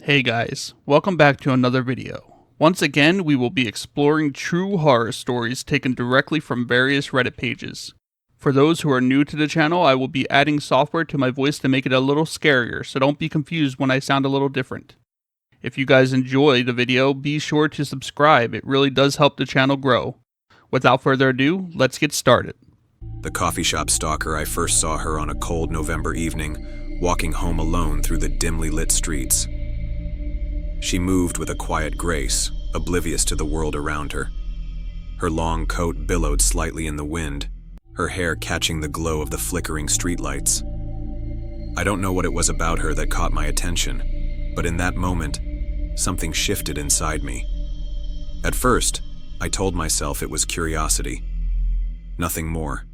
Hey guys, welcome back to another video. Once again, we will be exploring true horror stories taken directly from various Reddit pages. For those who are new to the channel, I will be adding software to my voice to make it a little scarier, so don't be confused when I sound a little different. If you guys enjoy the video, be sure to subscribe, it really does help the channel grow. Without further ado, let's get started. The coffee shop stalker, I first saw her on a cold November evening, walking home alone through the dimly lit streets. She moved with a quiet grace, oblivious to the world around her. Her long coat billowed slightly in the wind, her hair catching the glow of the flickering streetlights. I don't know what it was about her that caught my attention, but in that moment, something shifted inside me. At first, I told myself it was curiosity. Nothing more.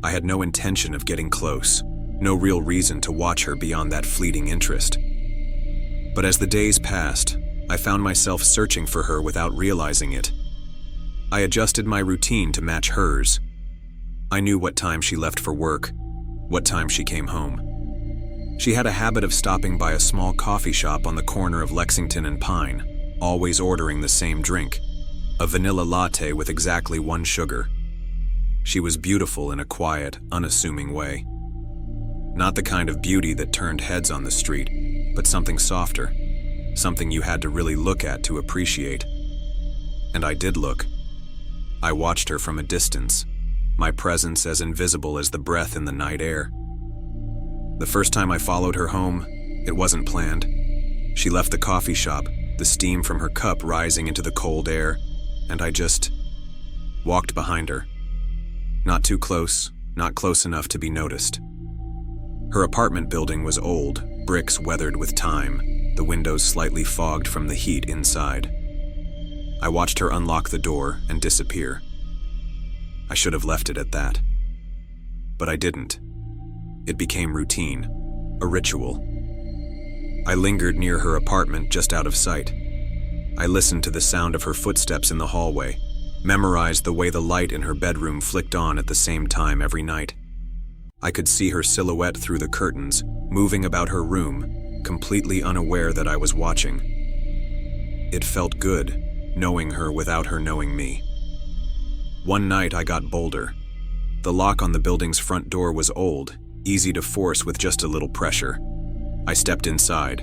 I had no intention of getting close, no real reason to watch her beyond that fleeting interest. But as the days passed, I found myself searching for her without realizing it. I adjusted my routine to match hers. I knew what time she left for work, what time she came home. She had a habit of stopping by a small coffee shop on the corner of Lexington and Pine, always ordering the same drink, a vanilla latte with exactly 1 sugar. She was beautiful in a quiet, unassuming way. Not the kind of beauty that turned heads on the street, but something softer, something you had to really look at to appreciate. And I did look. I watched her from a distance, my presence as invisible as the breath in the night air. The first time I followed her home, it wasn't planned. She left the coffee shop, the steam from her cup rising into the cold air, and I just walked behind her. Not too close, not close enough to be noticed. Her apartment building was old, bricks weathered with time, the windows slightly fogged from the heat inside. I watched her unlock the door and disappear. I should have left it at that. But I didn't. It became routine, a ritual. I lingered near her apartment just out of sight. I listened to the sound of her footsteps in the hallway, memorized the way the light in her bedroom flicked on at the same time every night. I could see her silhouette through the curtains, moving about her room, completely unaware that I was watching. It felt good, knowing her without her knowing me. One night I got bolder. The lock on the building's front door was old, easy to force with just a little pressure. I stepped inside,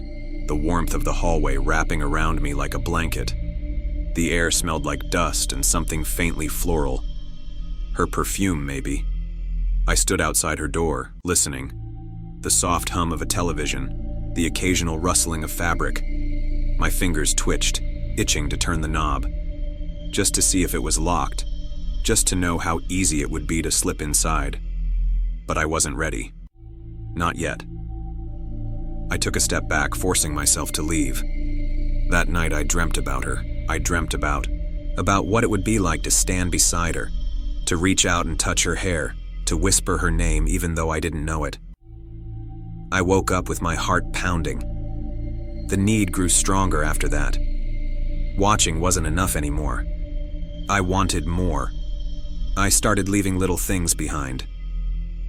the warmth of the hallway wrapping around me like a blanket. The air smelled like dust and something faintly floral. Her perfume, maybe. I stood outside her door, listening. The soft hum of a television, the occasional rustling of fabric. My fingers twitched, itching to turn the knob. Just to see if it was locked. Just to know how easy it would be to slip inside. But I wasn't ready. Not yet. I took a step back, forcing myself to leave. That night I dreamt about her. I dreamt about what it would be like to stand beside her, to reach out and touch her hair, to whisper her name even though I didn't know it. I woke up with my heart pounding. The need grew stronger after that. Watching wasn't enough anymore. I wanted more. I started leaving little things behind.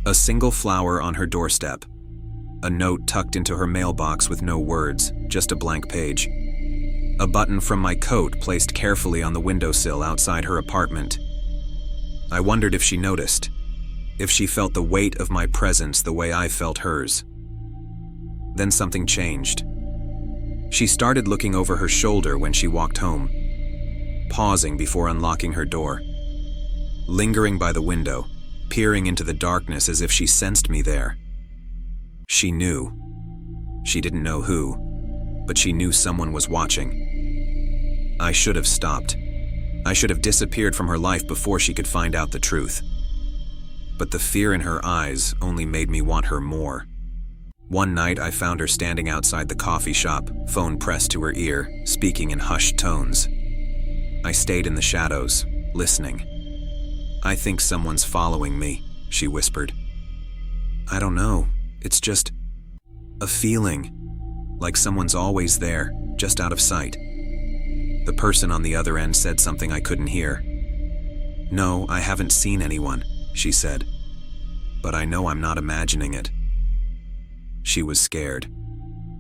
A single flower on her doorstep. A note tucked into her mailbox with no words, just a blank page. A button from my coat placed carefully on the windowsill outside her apartment. I wondered if she noticed. If she felt the weight of my presence the way I felt hers. Then something changed. She started looking over her shoulder when she walked home, pausing before unlocking her door, lingering by the window, peering into the darkness as if she sensed me there. She knew. She didn't know who, but she knew someone was watching. I should have stopped. I should have disappeared from her life before she could find out the truth. But the fear in her eyes only made me want her more. One night I found her standing outside the coffee shop, phone pressed to her ear, speaking in hushed tones. I stayed in the shadows, listening. "I think someone's following me," she whispered. "I don't know, it's just a feeling, like someone's always there, just out of sight." The person on the other end said something I couldn't hear. "No, I haven't seen anyone," she said. "But I know I'm not imagining it." She was scared.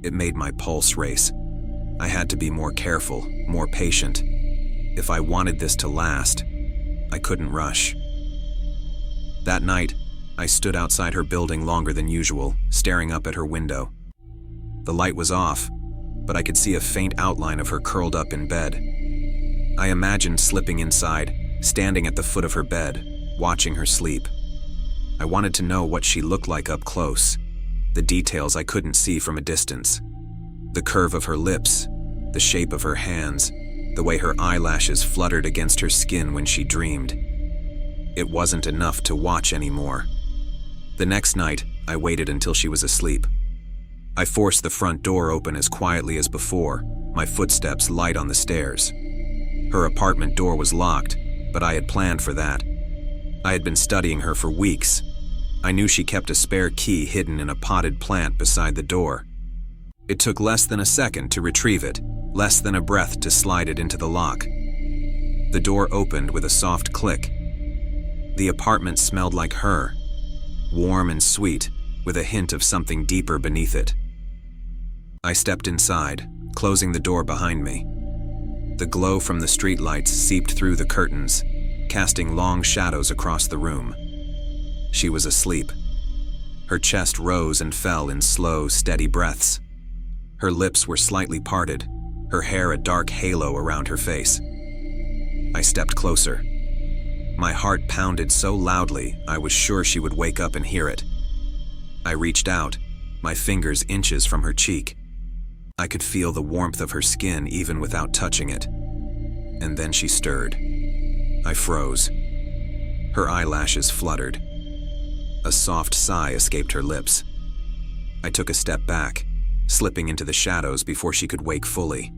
It made my pulse race. I had to be more careful, more patient. If I wanted this to last, I couldn't rush. That night, I stood outside her building longer than usual, staring up at her window. The light was off, but I could see a faint outline of her curled up in bed. I imagined slipping inside, standing at the foot of her bed, watching her sleep. I wanted to know what she looked like up close, the details I couldn't see from a distance. The curve of her lips, the shape of her hands, the way her eyelashes fluttered against her skin when she dreamed. It wasn't enough to watch anymore. The next night, I waited until she was asleep. I forced the front door open as quietly as before, my footsteps light on the stairs. Her apartment door was locked, but I had planned for that. I had been studying her for weeks. I knew she kept a spare key hidden in a potted plant beside the door. It took less than a second to retrieve it, less than a breath to slide it into the lock. The door opened with a soft click. The apartment smelled like her, warm and sweet, with a hint of something deeper beneath it. I stepped inside, closing the door behind me. The glow from the streetlights seeped through the curtains, casting long shadows across the room. She was asleep. Her chest rose and fell in slow, steady breaths. Her lips were slightly parted, her hair a dark halo around her face. I stepped closer. My heart pounded so loudly I was sure she would wake up and hear it. I reached out, my fingers inches from her cheek. I could feel the warmth of her skin even without touching it. And then she stirred. I froze. Her eyelashes fluttered. A soft sigh escaped her lips. I took a step back, slipping into the shadows before she could wake fully.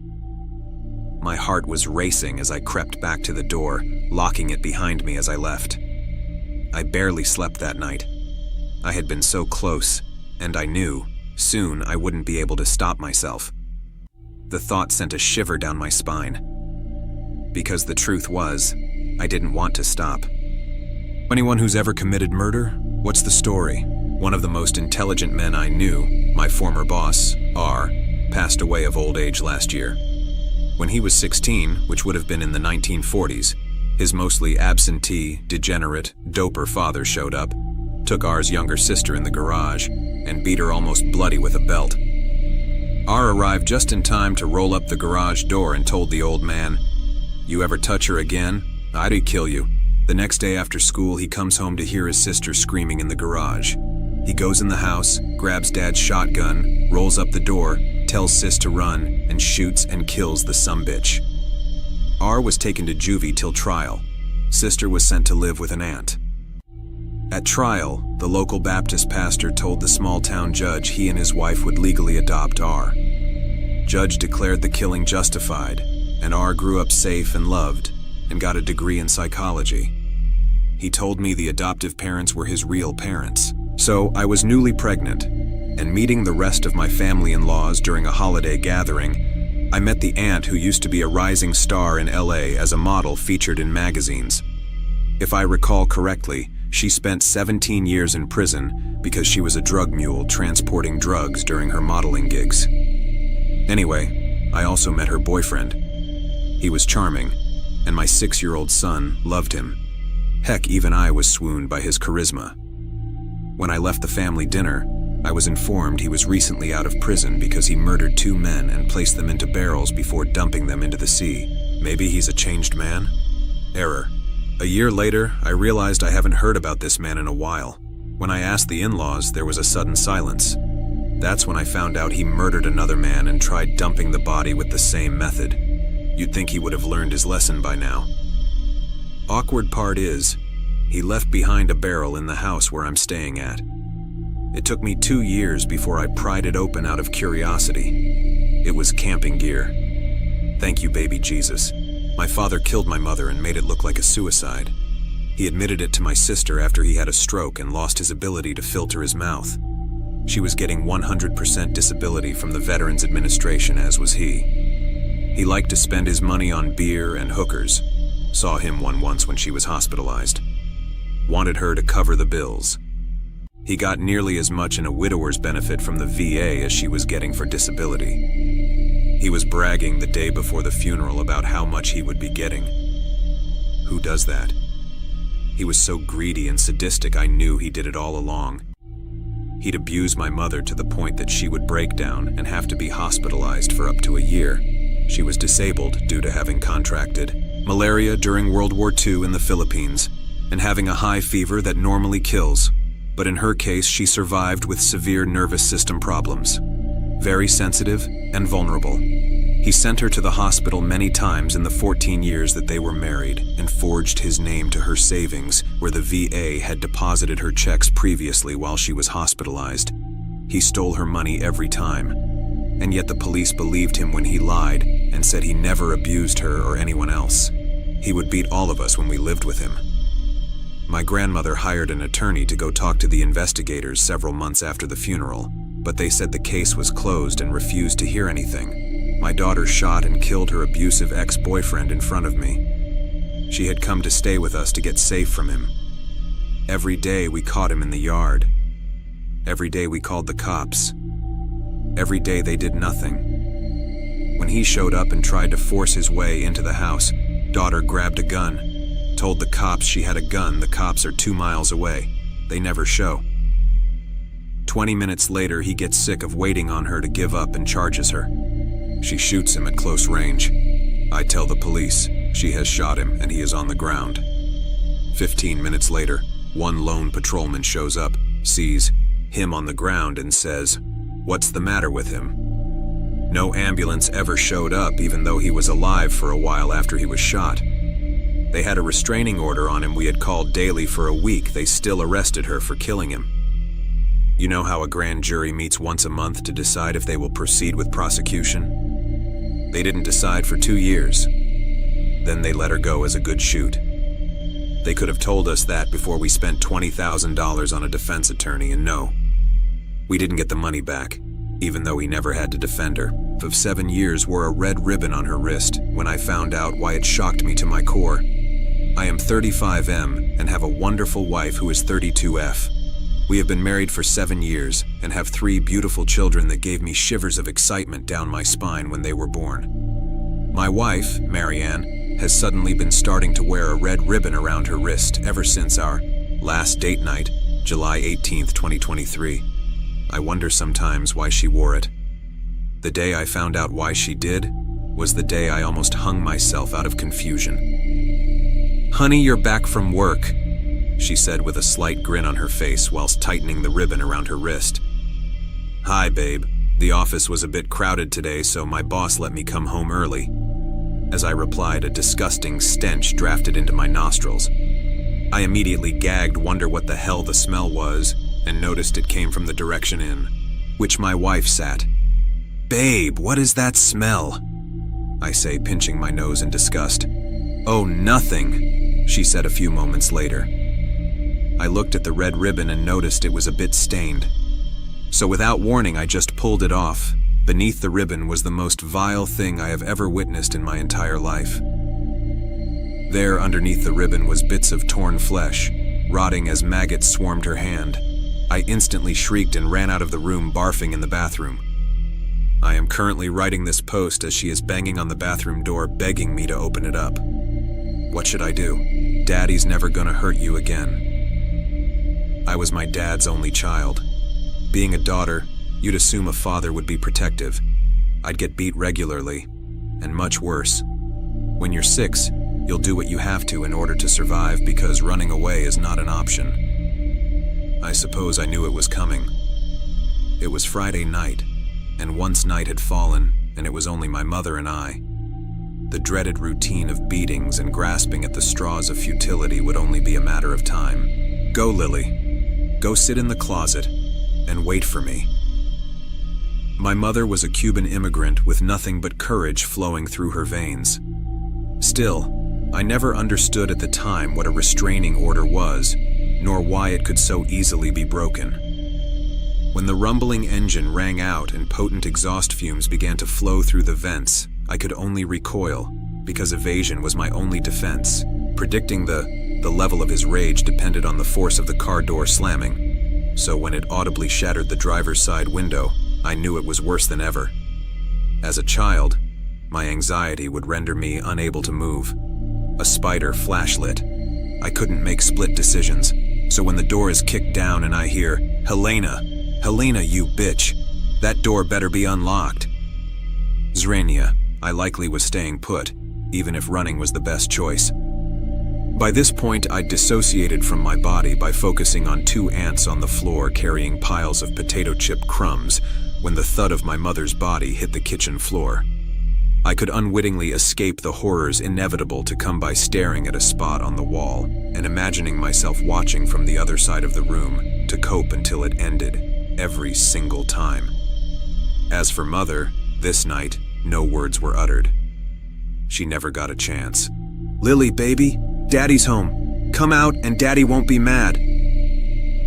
My heart was racing as I crept back to the door, locking it behind me as I left. I barely slept that night. I had been so close, and I knew, soon I wouldn't be able to stop myself. The thought sent a shiver down my spine. Because the truth was, I didn't want to stop. Anyone who's ever committed murder? What's the story? One of the most intelligent men I knew, my former boss, R, passed away of old age last year. When he was 16, which would have been in the 1940s, his mostly absentee, degenerate, doper father showed up, took R's younger sister in the garage, and beat her almost bloody with a belt. R arrived just in time to roll up the garage door and told the old man, "You ever touch her again, I'd kill you." The next day after school, he comes home to hear his sister screaming in the garage. He goes in the house, grabs Dad's shotgun, rolls up the door, tells Sis to run, and shoots and kills the sumbitch. R was taken to juvie till trial. Sister was sent to live with an aunt. At trial, the local Baptist pastor told the small-town judge he and his wife would legally adopt R. Judge declared the killing justified, and R grew up safe and loved, and got a degree in psychology. He told me the adoptive parents were his real parents. So I was newly pregnant, and meeting the rest of my family-in-laws during a holiday gathering, I met the aunt who used to be a rising star in LA as a model featured in magazines. If I recall correctly, she spent 17 years in prison because she was a drug mule transporting drugs during her modeling gigs. Anyway, I also met her boyfriend. He was charming, and my 6-year-old son loved him. Heck, even I was swooned by his charisma. When I left the family dinner, I was informed he was recently out of prison because he murdered 2 men and placed them into barrels before dumping them into the sea. Maybe he's a changed man? Error. A year later, I realized I haven't heard about this man in a while. When I asked the in-laws, there was a sudden silence. That's when I found out he murdered another man and tried dumping the body with the same method. You'd think he would have learned his lesson by now. Awkward part is, he left behind a barrel in the house where I'm staying at. It took me 2 years before I pried it open out of curiosity. It was camping gear. Thank you, baby Jesus. My father killed my mother and made it look like a suicide. He admitted it to my sister after he had a stroke and lost his ability to filter his mouth. She was getting 100% disability from the Veterans Administration, as was he. He liked to spend his money on beer and hookers. Saw him once when she was hospitalized. Wanted her to cover the bills. He got nearly as much in a widower's benefit from the VA as she was getting for disability. He was bragging the day before the funeral about how much he would be getting. Who does that? He was so greedy and sadistic, I knew he did it all along. He'd abuse my mother to the point that she would break down and have to be hospitalized for up to a year. She was disabled due to having contracted malaria during World War II in the Philippines and having a high fever that normally kills. But in her case, she survived with severe nervous system problems. Very sensitive and vulnerable. He sent her to the hospital many times in the 14 years that they were married and forged his name to her savings where the VA had deposited her checks previously while she was hospitalized. He stole her money every time. And yet the police believed him when he lied and said he never abused her or anyone else. He would beat all of us when we lived with him. My grandmother hired an attorney to go talk to the investigators several months after the funeral, but they said the case was closed and refused to hear anything. My daughter shot and killed her abusive ex-boyfriend in front of me. She had come to stay with us to get safe from him. Every day we caught him in the yard. Every day we called the cops. Every day they did nothing. When he showed up and tried to force his way into the house, daughter grabbed a gun, told the cops she had a gun. The cops are 2 miles away. They never show. 20 minutes later, he gets sick of waiting on her to give up and charges her. She shoots him at close range. I tell the police. She has shot him and he is on the ground. 15 minutes later, one lone patrolman shows up, sees him on the ground and says, "What's the matter with him?" No ambulance ever showed up even though he was alive for a while after he was shot. They had a restraining order on him we had called daily for a week. They still arrested her for killing him. You know how a grand jury meets once a month to decide if they will proceed with prosecution? They didn't decide for 2 years. Then they let her go as a good shoot. They could have told us that before we spent $20,000 on a defense attorney, and no. We didn't get the money back, even though he never had to defend her. Of 7 years wore a red ribbon on her wrist when I found out why it shocked me to my core. I am 35M and have a wonderful wife who is 32F. We have been married for 7 years and have 3 beautiful children that gave me shivers of excitement down my spine when they were born. My wife, Marianne, has suddenly been starting to wear a red ribbon around her wrist ever since our last date night, July 18th, 2023. I wonder sometimes why she wore it. The day I found out why she did was the day I almost hung myself out of confusion. "Honey, you're back from work," she said with a slight grin on her face whilst tightening the ribbon around her wrist. "Hi, babe. The office was a bit crowded today, so my boss let me come home early." As I replied, a disgusting stench drafted into my nostrils. I immediately gagged, wonder what the hell the smell was, and noticed it came from the direction in which my wife sat. "Babe, what is that smell?" I say, pinching my nose in disgust. "Oh, nothing," she said a few moments later. I looked at the red ribbon and noticed it was a bit stained. So without warning, I just pulled it off. Beneath the ribbon was the most vile thing I have ever witnessed in my entire life. There, underneath the ribbon, was bits of torn flesh, rotting as maggots swarmed her hand. I instantly shrieked and ran out of the room, barfing in the bathroom. I am currently writing this post as she is banging on the bathroom door, begging me to open it up. What should I do? Daddy's never gonna hurt you again. I was my dad's only child. Being a daughter, you'd assume a father would be protective. I'd get beat regularly, and much worse. When you're 6, you'll do what you have to in order to survive because running away is not an option. I suppose I knew it was coming. It was Friday night, and once night had fallen, and it was only my mother and I. The dreaded routine of beatings and grasping at the straws of futility would only be a matter of time. "Go, Lily. Go sit in the closet and wait for me." My mother was a Cuban immigrant with nothing but courage flowing through her veins. Still, I never understood at the time what a restraining order was, nor why it could so easily be broken. When the rumbling engine rang out and potent exhaust fumes began to flow through the vents, I could only recoil, because evasion was my only defense. Predicting the level of his rage depended on the force of the car door slamming. so when it audibly shattered the driver's side window, I knew it was worse than ever. As a child, my anxiety would render me unable to move. A spider flashlit. I couldn't make split decisions, so when the door is kicked down and I hear, "Helena, Helena, you bitch, that door better be unlocked." Zrania, I likely was staying put, even if running was the best choice. By this point, I'd dissociated from my body by focusing on two ants on the floor carrying piles of potato chip crumbs when the thud of my mother's body hit the kitchen floor. I could unwittingly escape the horrors inevitable to come by staring at a spot on the wall and imagining myself watching from the other side of the room to cope until it ended, every single time. As for Mother, this night, no words were uttered. She never got a chance. "Lily, baby, Daddy's home. Come out and Daddy won't be mad."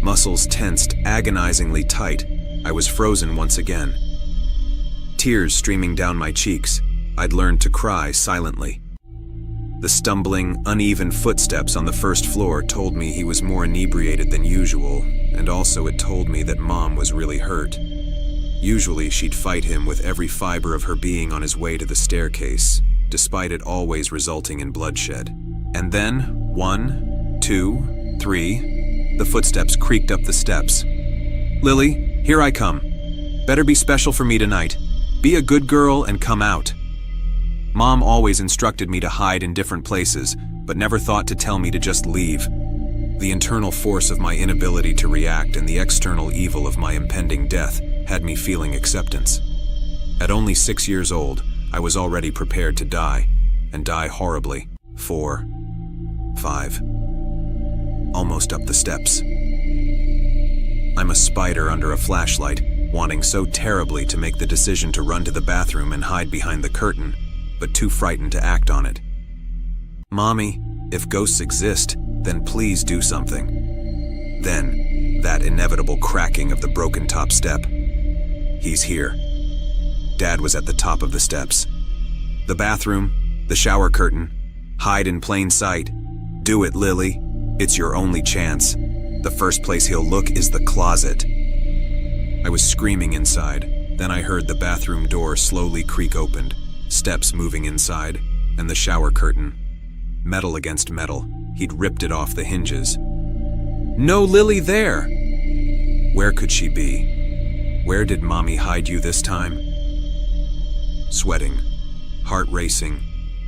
Muscles tensed agonizingly tight. I was frozen once again. Tears streaming down my cheeks. I'd learned to cry silently. The stumbling, uneven footsteps on the first floor told me he was more inebriated than usual, and also it told me that Mom was really hurt. Usually she'd fight him with every fiber of her being on his way to the staircase, despite it always resulting in bloodshed. And then, 1, 2, 3, the footsteps creaked up the steps. "Lily, here I come. Better be special for me tonight. Be a good girl and come out." Mom always instructed me to hide in different places, but never thought to tell me to just leave. The internal force of my inability to react and the external evil of my impending death had me feeling acceptance. At only 6 years old, I was already prepared to die, and die horribly. 4, 5, almost up the steps. I'm a spider under a flashlight, wanting so terribly to make the decision to run to the bathroom and hide behind the curtain, but too frightened to act on it. "Mommy, if ghosts exist, then please do something." Then, that inevitable cracking of the broken top step. He's here. Dad was at the top of the steps. The bathroom, the shower curtain, hide in plain sight. Do it, Lily. It's your only chance. The first place he'll look is the closet. I was screaming inside. Then I heard the bathroom door slowly creak open, steps moving inside, and the shower curtain. Metal against metal. He'd ripped it off the hinges. No Lily there! Where could she be? Where did Mommy hide you this time? Sweating, heart racing,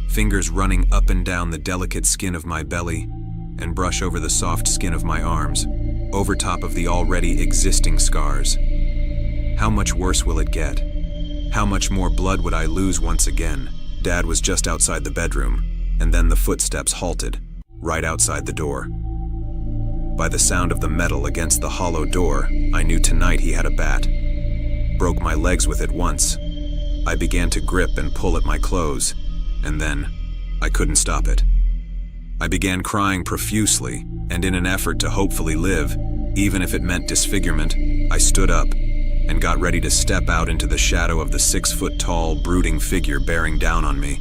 fingers running up and down the delicate skin of my belly, and brush over the soft skin of my arms, over top of the already existing scars. How much worse will it get? How much more blood would I lose once again? Dad was just outside the bedroom, and then the footsteps halted, right outside the door. By the sound of the metal against the hollow door, I knew tonight he had a bat. Broke my legs with it once. I began to grip and pull at my clothes, and then I couldn't stop it. I began crying profusely, and in an effort to hopefully live, even if it meant disfigurement, I stood up and got ready to step out into the shadow of the 6-foot-tall, brooding figure bearing down on me.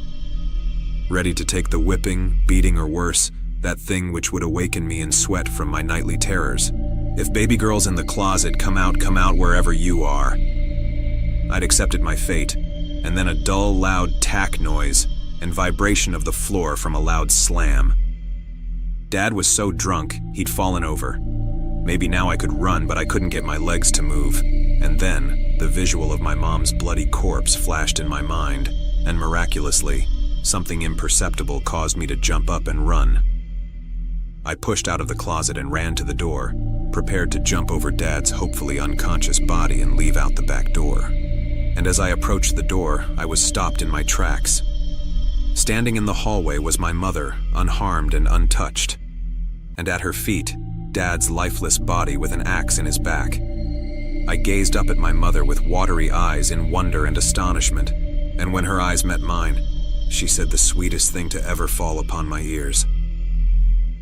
Ready to take the whipping, beating, or worse, that thing which would awaken me in sweat from my nightly terrors. If baby girls in the closet, come out wherever you are. I'd accepted my fate, and then a dull, loud tack noise and vibration of the floor from a loud slam. Dad was so drunk, he'd fallen over. Maybe now I could run, but I couldn't get my legs to move. And then, the visual of my mom's bloody corpse flashed in my mind, and miraculously, something imperceptible caused me to jump up and run. I pushed out of the closet and ran to the door, prepared to jump over Dad's hopefully unconscious body and leave out the back door. And as I approached the door, I was stopped in my tracks. Standing in the hallway was my mother, unharmed and untouched. And at her feet, Dad's lifeless body with an axe in his back. I gazed up at my mother with watery eyes in wonder and astonishment, and when her eyes met mine, she said the sweetest thing to ever fall upon my ears.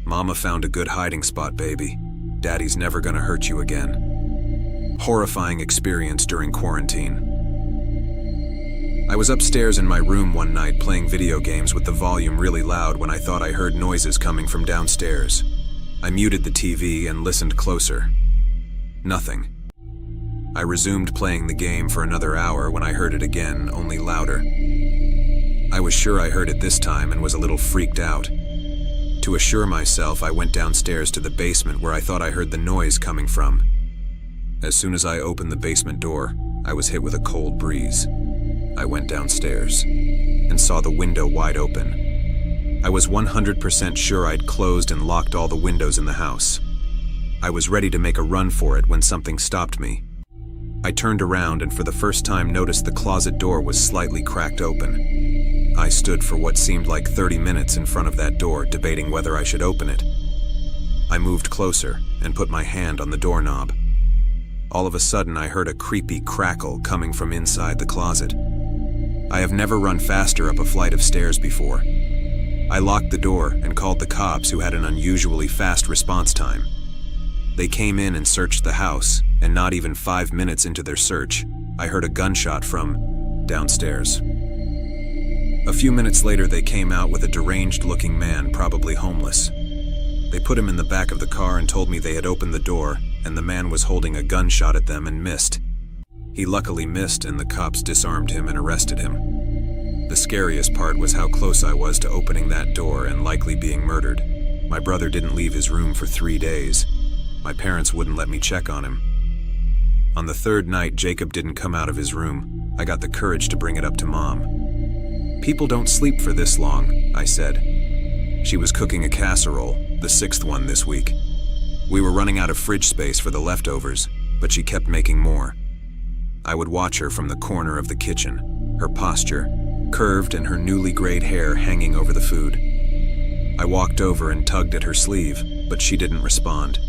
"Mama found a good hiding spot, baby. Daddy's never gonna hurt you again." Horrifying experience during quarantine. I was upstairs in my room one night playing video games with the volume really loud when I thought I heard noises coming from downstairs. I muted the TV and listened closer. Nothing. I resumed playing the game for another hour when I heard it again, only louder. I was sure I heard it this time and was a little freaked out. To assure myself, I went downstairs to the basement where I thought I heard the noise coming from. As soon as I opened the basement door, I was hit with a cold breeze. I went downstairs and saw the window wide open. I was 100% sure I'd closed and locked all the windows in the house. I was ready to make a run for it when something stopped me. I turned around and for the first time noticed the closet door was slightly cracked open. I stood for what seemed like 30 minutes in front of that door, debating whether I should open it. I moved closer and put my hand on the doorknob. All of a sudden, I heard a creepy crackle coming from inside the closet. I have never run faster up a flight of stairs before. I locked the door and called the cops, who had an unusually fast response time. They came in and searched the house, and not even 5 minutes into their search, I heard a gunshot from downstairs. A few minutes later, they came out with a deranged-looking man, probably homeless. They put him in the back of the car and told me they had opened the door, and the man was holding a gunshot at them and missed. He luckily missed, and the cops disarmed him and arrested him. The scariest part was how close I was to opening that door and likely being murdered. My brother didn't leave his room for 3 days. My parents wouldn't let me check on him. On the third night Jacob didn't come out of his room, I got the courage to bring it up to Mom. "People don't sleep for this long," I said. She was cooking a casserole, the 6th one this week. We were running out of fridge space for the leftovers, but she kept making more. I would watch her from the corner of the kitchen, her posture, curved and her newly grayed hair hanging over the food. I walked over and tugged at her sleeve, but she didn't respond.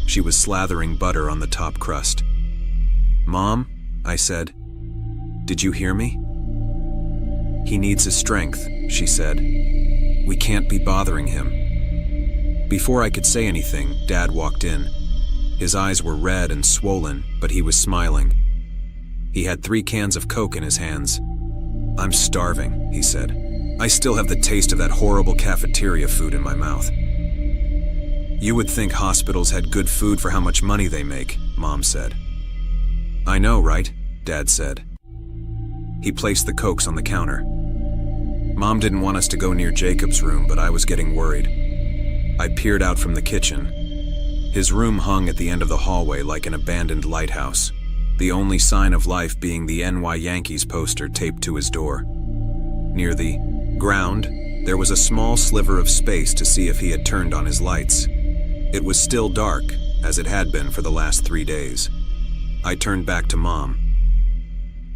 She was slathering butter on the top crust. "Mom," I said, "did you hear me?" "He needs his strength," she said. "We can't be bothering him." Before I could say anything, Dad walked in. His eyes were red and swollen, but he was smiling. He had 3 cans of Coke in his hands. "I'm starving," he said. "I still have the taste of that horrible cafeteria food in my mouth." "You would think hospitals had good food for how much money they make," Mom said. "I know, right?" Dad said. He placed the Cokes on the counter. Mom didn't want us to go near Jacob's room, but I was getting worried. I peered out from the kitchen. His room hung at the end of the hallway like an abandoned lighthouse, the only sign of life being the NY Yankees poster taped to his door. Near the ground, there was a small sliver of space to see if he had turned on his lights. It was still dark, as it had been for the last 3 days. I turned back to Mom.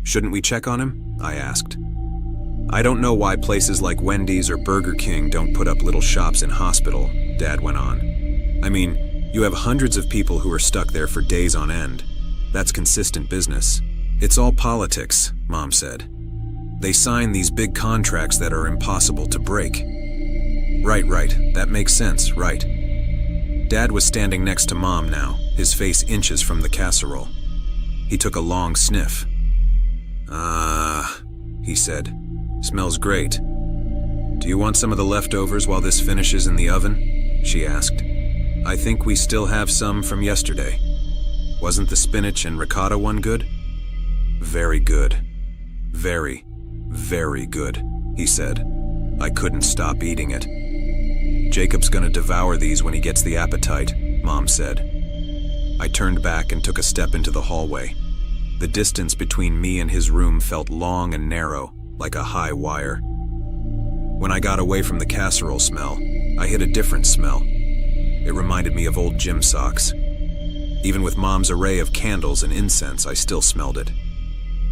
"Shouldn't we check on him?" I asked. "I don't know why places like Wendy's or Burger King don't put up little shops in hospital," Dad went on. "I mean, you have hundreds of people who are stuck there for days on end. That's consistent business." "It's all politics," Mom said. "They sign these big contracts that are impossible to break." Right, that makes sense, right." Dad was standing next to Mom now, his face inches from the casserole. He took a long sniff. He said. "Smells great. Do you want some of the leftovers while this finishes in the oven?" she asked. "I think we still have some from yesterday. Wasn't the spinach and ricotta one good?" "Very good. Very, very good," he said. I couldn't stop eating it. "Jacob's gonna devour these when he gets the appetite," Mom said. I turned back and took a step into the hallway. The distance between me and his room felt long and narrow, like a high wire. When I got away from the casserole smell, I hit a different smell. It reminded me of old gym socks. Even with Mom's array of candles and incense, I still smelled it.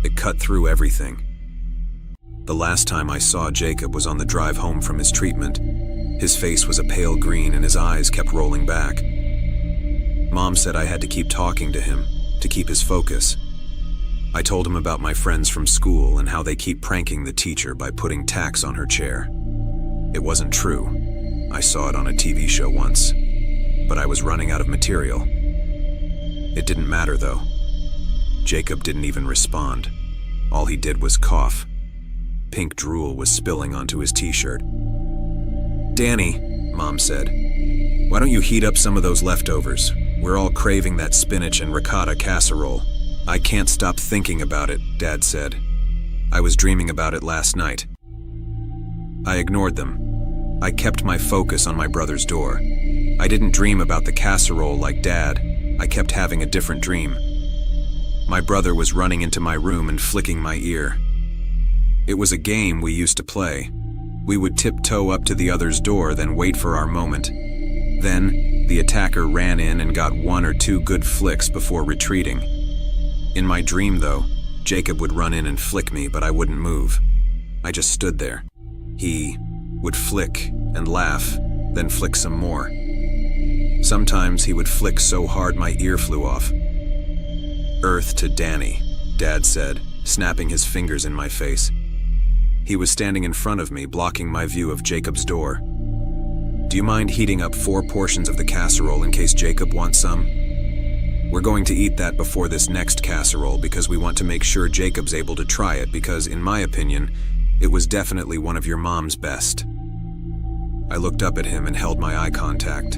It cut through everything. The last time I saw Jacob was on the drive home from his treatment. His face was a pale green and his eyes kept rolling back. Mom said I had to keep talking to him, to keep his focus. I told him about my friends from school and how they keep pranking the teacher by putting tacks on her chair. It wasn't true. I saw it on a TV show once, but I was running out of material. It didn't matter though. Jacob didn't even respond. All he did was cough. Pink drool was spilling onto his t-shirt. "Danny," Mom said, "why don't you heat up some of those leftovers? We're all craving that spinach and ricotta casserole. I can't stop thinking about it, Dad said. I was dreaming about it last night. I ignored them. I kept my focus on my brother's door. I didn't dream about the casserole like Dad. I kept having a different dream. My brother was running into my room and flicking my ear. It was a game we used to play. We would tiptoe up to the other's door, then wait for our moment. Then, the attacker ran in and got 1 or 2 good flicks before retreating. In my dream, though, Jacob would run in and flick me, but I wouldn't move. I just stood there. He would flick and laugh, then flick some more. Sometimes he would flick so hard my ear flew off. "Earth to Danny," Dad said, snapping his fingers in my face. He was standing in front of me, blocking my view of Jacob's door. "Do you mind heating up 4 portions of the casserole in case Jacob wants some? We're going to eat that before this next casserole because we want to make sure Jacob's able to try it because, in my opinion, it was definitely one of your mom's best." I looked up at him and held my eye contact.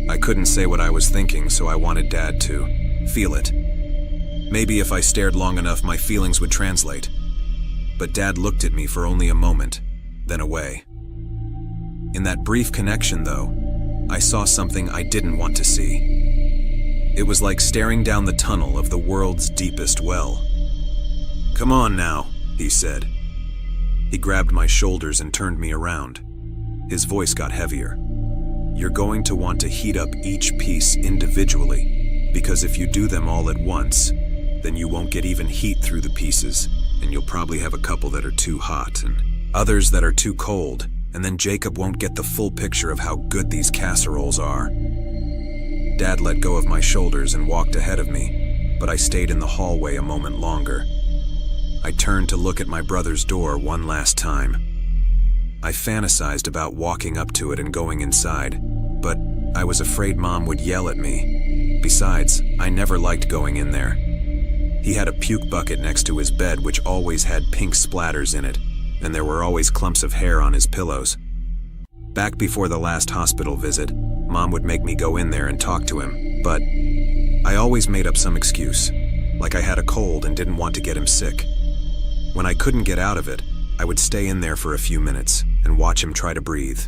I couldn't say what I was thinking, so I wanted Dad to feel it. Maybe if I stared long enough, my feelings would translate. But Dad looked at me for only a moment, then away. In that brief connection, though, I saw something I didn't want to see. It was like staring down the tunnel of the world's deepest well. "Come on now," he said. He grabbed my shoulders and turned me around. His voice got heavier. "You're going to want to heat up each piece individually, because if you do them all at once, then you won't get even heat through the pieces, and you'll probably have a couple that are too hot and others that are too cold, and then Jacob won't get the full picture of how good these casseroles are." Dad let go of my shoulders and walked ahead of me, but I stayed in the hallway a moment longer. I turned to look at my brother's door one last time. I fantasized about walking up to it and going inside, but I was afraid Mom would yell at me. Besides, I never liked going in there. He had a puke bucket next to his bed which always had pink splatters in it, and there were always clumps of hair on his pillows. Back before the last hospital visit, Mom would make me go in there and talk to him, but I always made up some excuse, like I had a cold and didn't want to get him sick. When I couldn't get out of it, I would stay in there for a few minutes and watch him try to breathe.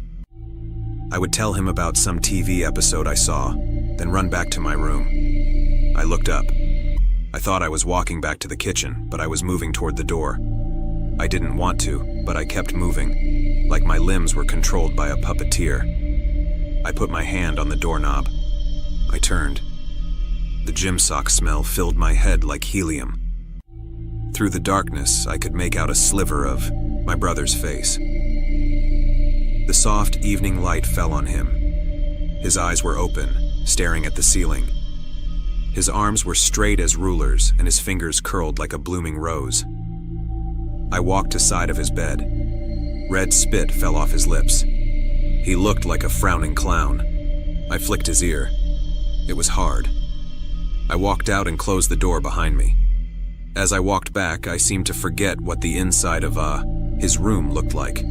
I would tell him about some TV episode I saw, then run back to my room. I looked up. I thought I was walking back to the kitchen, but I was moving toward the door. I didn't want to, but I kept moving, like my limbs were controlled by a puppeteer. I put my hand on the doorknob. I turned. The gym sock smell filled my head like helium. Through the darkness, I could make out a sliver of my brother's face. The soft evening light fell on him. His eyes were open, staring at the ceiling. His arms were straight as rulers, and his fingers curled like a blooming rose. I walked to the side of his bed. Red spit fell off his lips. He looked like a frowning clown. I flicked his ear. It was hard. I walked out and closed the door behind me. As I walked back, I seemed to forget what the inside of, his room looked like.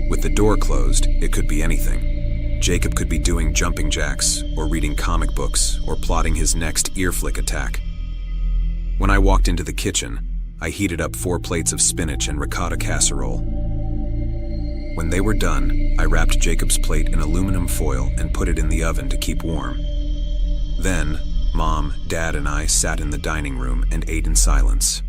With the door closed, it could be anything. Jacob could be doing jumping jacks, or reading comic books, or plotting his next ear flick attack. When I walked into the kitchen, I heated up 4 plates of spinach and ricotta casserole. When they were done, I wrapped Jacob's plate in aluminum foil and put it in the oven to keep warm. Then, Mom, Dad, and I sat in the dining room and ate in silence.